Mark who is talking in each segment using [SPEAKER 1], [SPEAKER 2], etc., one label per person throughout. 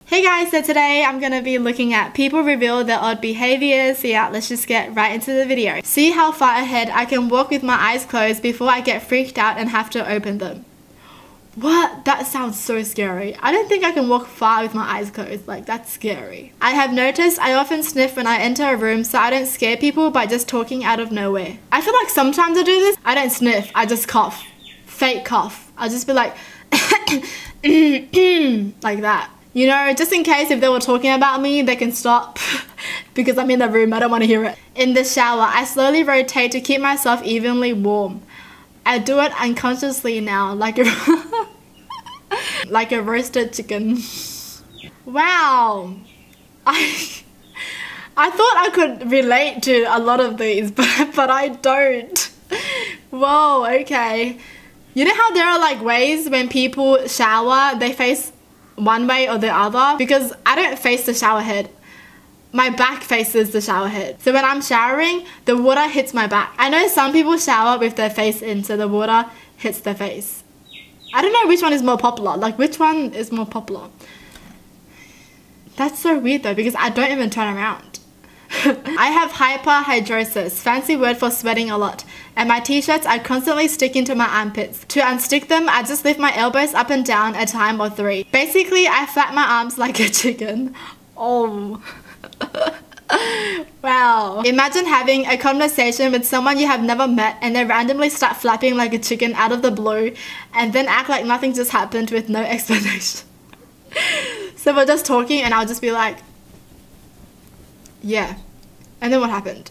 [SPEAKER 1] Hey guys, so today I'm going to be looking at people reveal their odd behaviors. So yeah, let's just get right into the video. See how far ahead I can walk with my eyes closed before I get freaked out and have to open them. What? That sounds so scary. I don't think I can walk far with my eyes closed. Like, that's scary. I have noticed I often sniff when I enter a room so I don't scare people by just talking out of nowhere. I feel like sometimes I do this. I don't sniff, I just cough. Fake cough. I'll just be like like that. You know, just in case if they were talking about me, they can stop because I'm in the room, I don't want to hear it. In the shower, I slowly rotate to keep myself evenly warm. I do it unconsciously now, like a, like a roasted chicken. Wow. I thought I could relate to a lot of these, but I don't. Whoa, okay. You know how there are like ways when people shower, they face one way or the other? Because I don't face the shower head. My back faces the shower head. So when I'm showering, the water hits my back. I know some people shower with their face in, so the water hits their face. I don't know which one is more popular. Like, which one is more popular? That's so weird though, because I don't even turn around. I have hyperhidrosis, fancy word for sweating a lot, and my t-shirts I constantly stick into my armpits. To unstick them, I just lift my elbows up and down a time or 3. Basically, I flap my arms like a chicken. Oh. Wow. Imagine having a conversation with someone you have never met and they randomly start flapping like a chicken out of the blue and then act like nothing just happened with no explanation. So we're just talking and I'll just be like, yeah. And then what happened?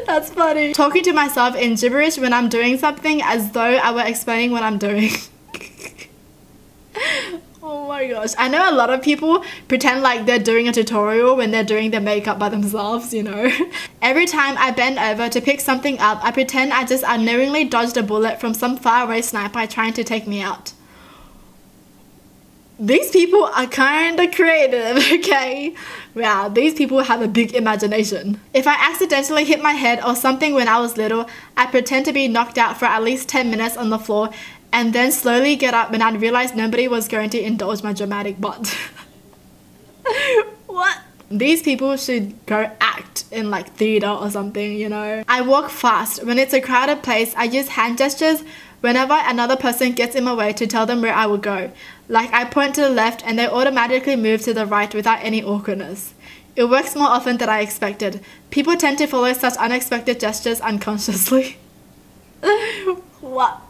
[SPEAKER 1] That's funny. Talking to myself in gibberish when I'm doing something as though I were explaining what I'm doing. Oh my gosh. I know a lot of people pretend like they're doing a tutorial when they're doing their makeup by themselves, you know. Every time I bend over to pick something up, I pretend I just unknowingly dodged a bullet from some faraway sniper trying to take me out. These people are kind of creative, okay? Wow, these people have a big imagination. If I accidentally hit my head or something when I was little, I pretend to be knocked out for at least 10 minutes on the floor and then slowly get up when I realized nobody was going to indulge my dramatic butt. What? These people should go act in like theater or something, you know? I walk fast. When it's a crowded place, I use hand gestures whenever another person gets in my way to tell them where I will go. Like I point to the left and they automatically move to the right without any awkwardness. It works more often than I expected. People tend to follow such unexpected gestures unconsciously. What?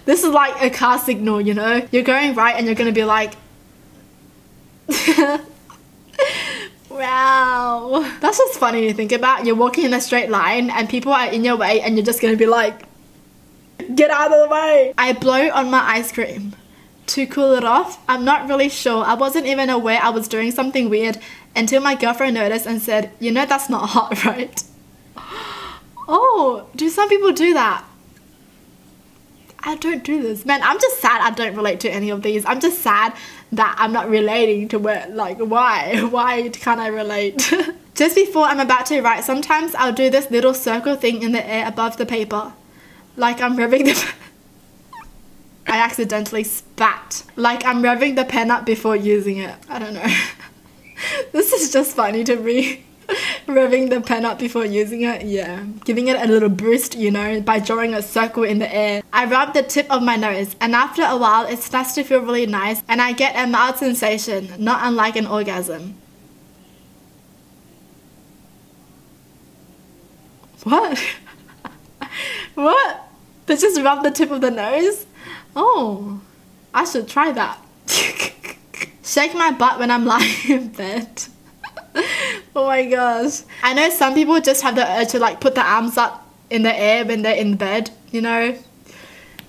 [SPEAKER 1] This is like a car signal, you know? You're going right and you're gonna be like... Wow. That's just funny to think about. You're walking in a straight line and people are in your way and you're just gonna be like... Get out of the way! I blow on my ice cream. To cool it off? I'm not really sure. I wasn't even aware I was doing something weird until my girlfriend noticed and said, you know that's not hot, right? Oh, do some people do that? I don't do this. Man, I'm just sad I don't relate to any of these. I'm just sad that I'm not relating to where, like, why? Why can't I relate? Just before I'm about to write, sometimes I'll do this little circle thing in the air above the paper. Like I'm revving the... I accidentally spat. Like I'm revving the pen up before using it. I don't know. This is just funny to me. Revving the pen up before using it, yeah. Giving it a little boost, you know, by drawing a circle in the air. I rub the tip of my nose and after a while it starts to feel really nice and I get a mild sensation, not unlike an orgasm. What? What? They just rub the tip of the nose? Oh, I should try that. Shake my butt when I'm lying in bed. Oh my gosh. I know some people just have the urge to like put their arms up in the air when they're in bed, you know?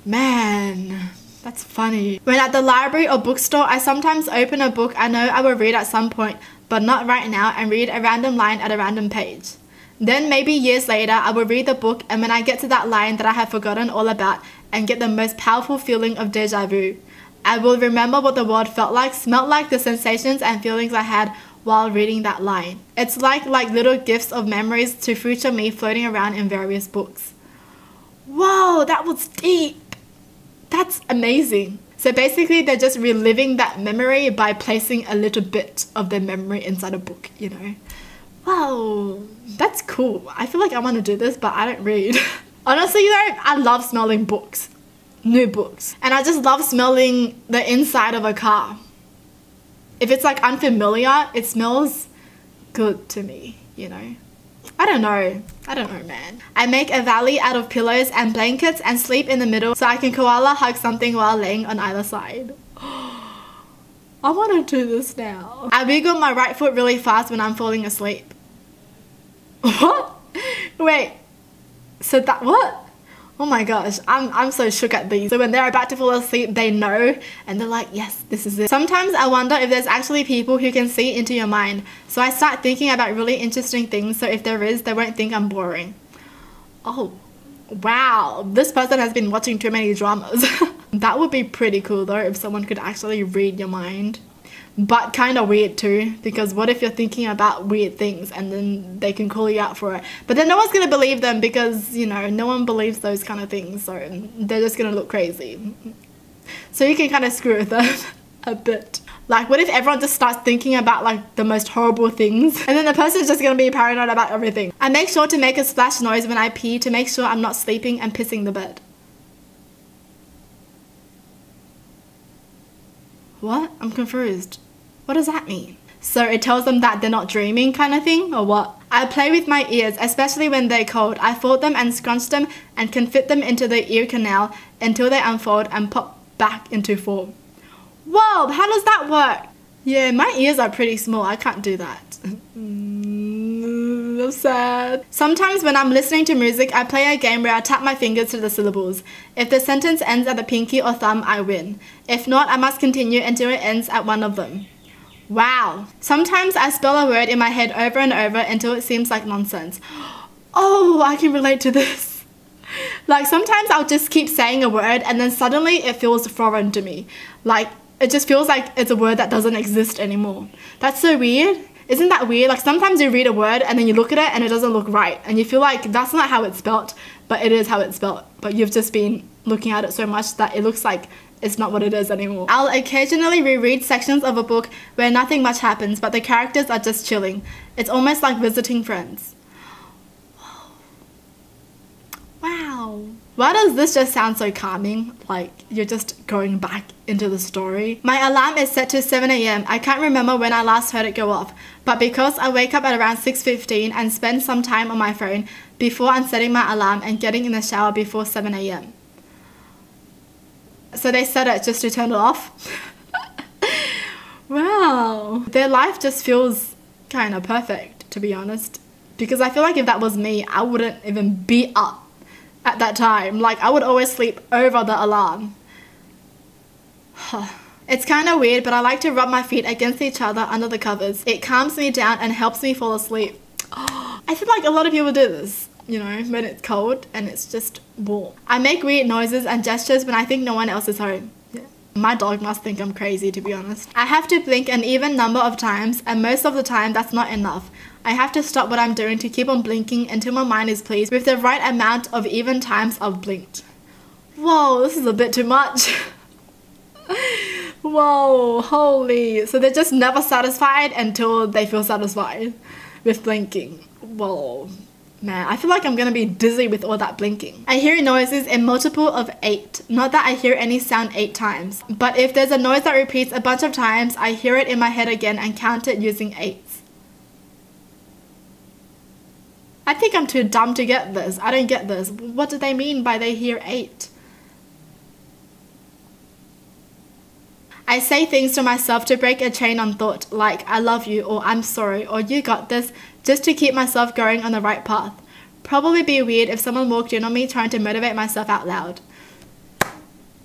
[SPEAKER 1] Man, that's funny. When at the library or bookstore, I sometimes open a book I know I will read at some point, but not right now, and read a random line at a random page. Then maybe years later, I will read the book and when I get to that line that I have forgotten all about and get the most powerful feeling of deja vu, I will remember what the world felt like, smelled like, the sensations and feelings I had while reading that line. It's like little gifts of memories to future me floating around in various books. Whoa, that was deep. That's amazing. So basically they're just reliving that memory by placing a little bit of their memory inside a book, you know. Wow, that's cool. I feel like I want to do this, but I don't read. Honestly though, I love smelling books, new books. And I just love smelling the inside of a car. If it's like unfamiliar, it smells good to me, you know. I don't know, man. I make a valley out of pillows and blankets and sleep in the middle so I can koala hug something while laying on either side. I want to do this now. I wiggle my right foot really fast when I'm falling asleep. What? Wait, so that, what? Oh my gosh, I'm so shook at these. So when they're about to fall asleep, they know and they're like, yes, this is it. Sometimes I wonder if there's actually people who can see into your mind. So I start thinking about really interesting things, so if there is, they won't think I'm boring. Oh, wow, this person has been watching too many dramas. That would be pretty cool though, if someone could actually read your mind. But kind of weird too, because what if you're thinking about weird things and then they can call you out for it? But then no one's going to believe them because, you know, no one believes those kind of things, so they're just going to look crazy. So you can kind of screw with them a bit. Like, what if everyone just starts thinking about like the most horrible things and then the person's just going to be paranoid about everything? I make sure to make a splash noise when I pee to make sure I'm not sleeping and pissing the bed. What? I'm confused. What does that mean? So it tells them that they're not dreaming kind of thing, or what? I play with my ears, especially when they're cold. I fold them and scrunch them and can fit them into the ear canal until they unfold and pop back into form. Whoa, how does that work? Yeah, my ears are pretty small. I can't do that. I'm sad. Sometimes when I'm listening to music, I play a game where I tap my fingers to the syllables. If the sentence ends at the pinky or thumb, I win. If not, I must continue until it ends at one of them. Wow. Sometimes I spell a word in my head over and over until it seems like nonsense. Oh, I can relate to this. Like sometimes I'll just keep saying a word and then suddenly it feels foreign to me. Like it just feels like it's a word that doesn't exist anymore. That's so weird. Isn't that weird? Like sometimes you read a word and then you look at it and it doesn't look right. And you feel like that's not how it's spelt, but it is how it's spelt. But you've just been looking at it so much that it looks like it's not what it is anymore. I'll occasionally reread sections of a book where nothing much happens, but the characters are just chilling. It's almost like visiting friends. Wow. Why does this just sound so calming? Like you're just going back into the story. My alarm is set to 7 AM. I can't remember when I last heard it go off, but because I wake up at around 6:15 and spend some time on my phone before I'm setting my alarm and getting in the shower before 7 AM. So they set it just to turn it off. Wow. Their life just feels kind of perfect, to be honest. Because I feel like if that was me, I wouldn't even be up at that time. Like I would always sleep over the alarm. It's kind of weird, but I like to rub my feet against each other under the covers. It calms me down and helps me fall asleep. I feel like a lot of people do this, you know, when it's cold and it's just warm. I make weird noises and gestures when I think no one else is home. Yeah. My dog must think I'm crazy, to be honest. I have to blink an even number of times, and most of the time that's not enough. I have to stop what I'm doing to keep on blinking until my mind is pleased with the right amount of even times I've blinked. Whoa, this is a bit too much. Whoa, holy. So they're just never satisfied until they feel satisfied with blinking. Whoa. Man, I feel like I'm gonna be dizzy with all that blinking. I hear noises in multiple of 8. Not that I hear any sound 8 times. But if there's a noise that repeats a bunch of times, I hear it in my head again and count it using 8s. I think I'm too dumb to get this. I don't get this. What do they mean by they hear 8? I say things to myself to break a chain on thought, like I love you, or I'm sorry, or you got this, just to keep myself going on the right path. Probably be weird if someone walked in on me trying to motivate myself out loud.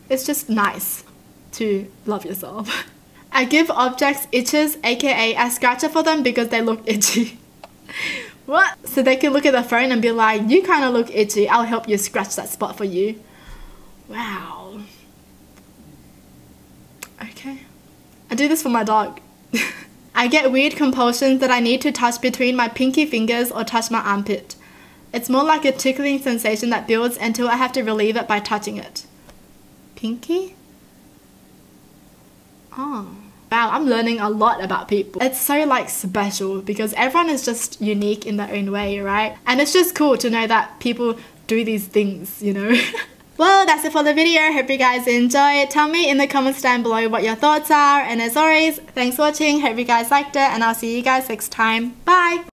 [SPEAKER 1] It's just nice to love yourself. I give objects itches, aka I scratch it for them because they look itchy. What? So they can look at the phone and be like, you kind of look itchy, I'll help you scratch that spot for you. Wow. Okay. I do this for my dog. I get weird compulsions that I need to touch between my pinky fingers or touch my armpit. It's more like a tickling sensation that builds until I have to relieve it by touching it. Pinky? Oh. Wow, I'm learning a lot about people. It's so like special because everyone is just unique in their own way, right? And it's just cool to know that people do these things, you know? Well, that's it for the video. Hope you guys enjoyed. Tell me in the comments down below what your thoughts are. And as always, thanks for watching. Hope you guys liked it. And I'll see you guys next time. Bye!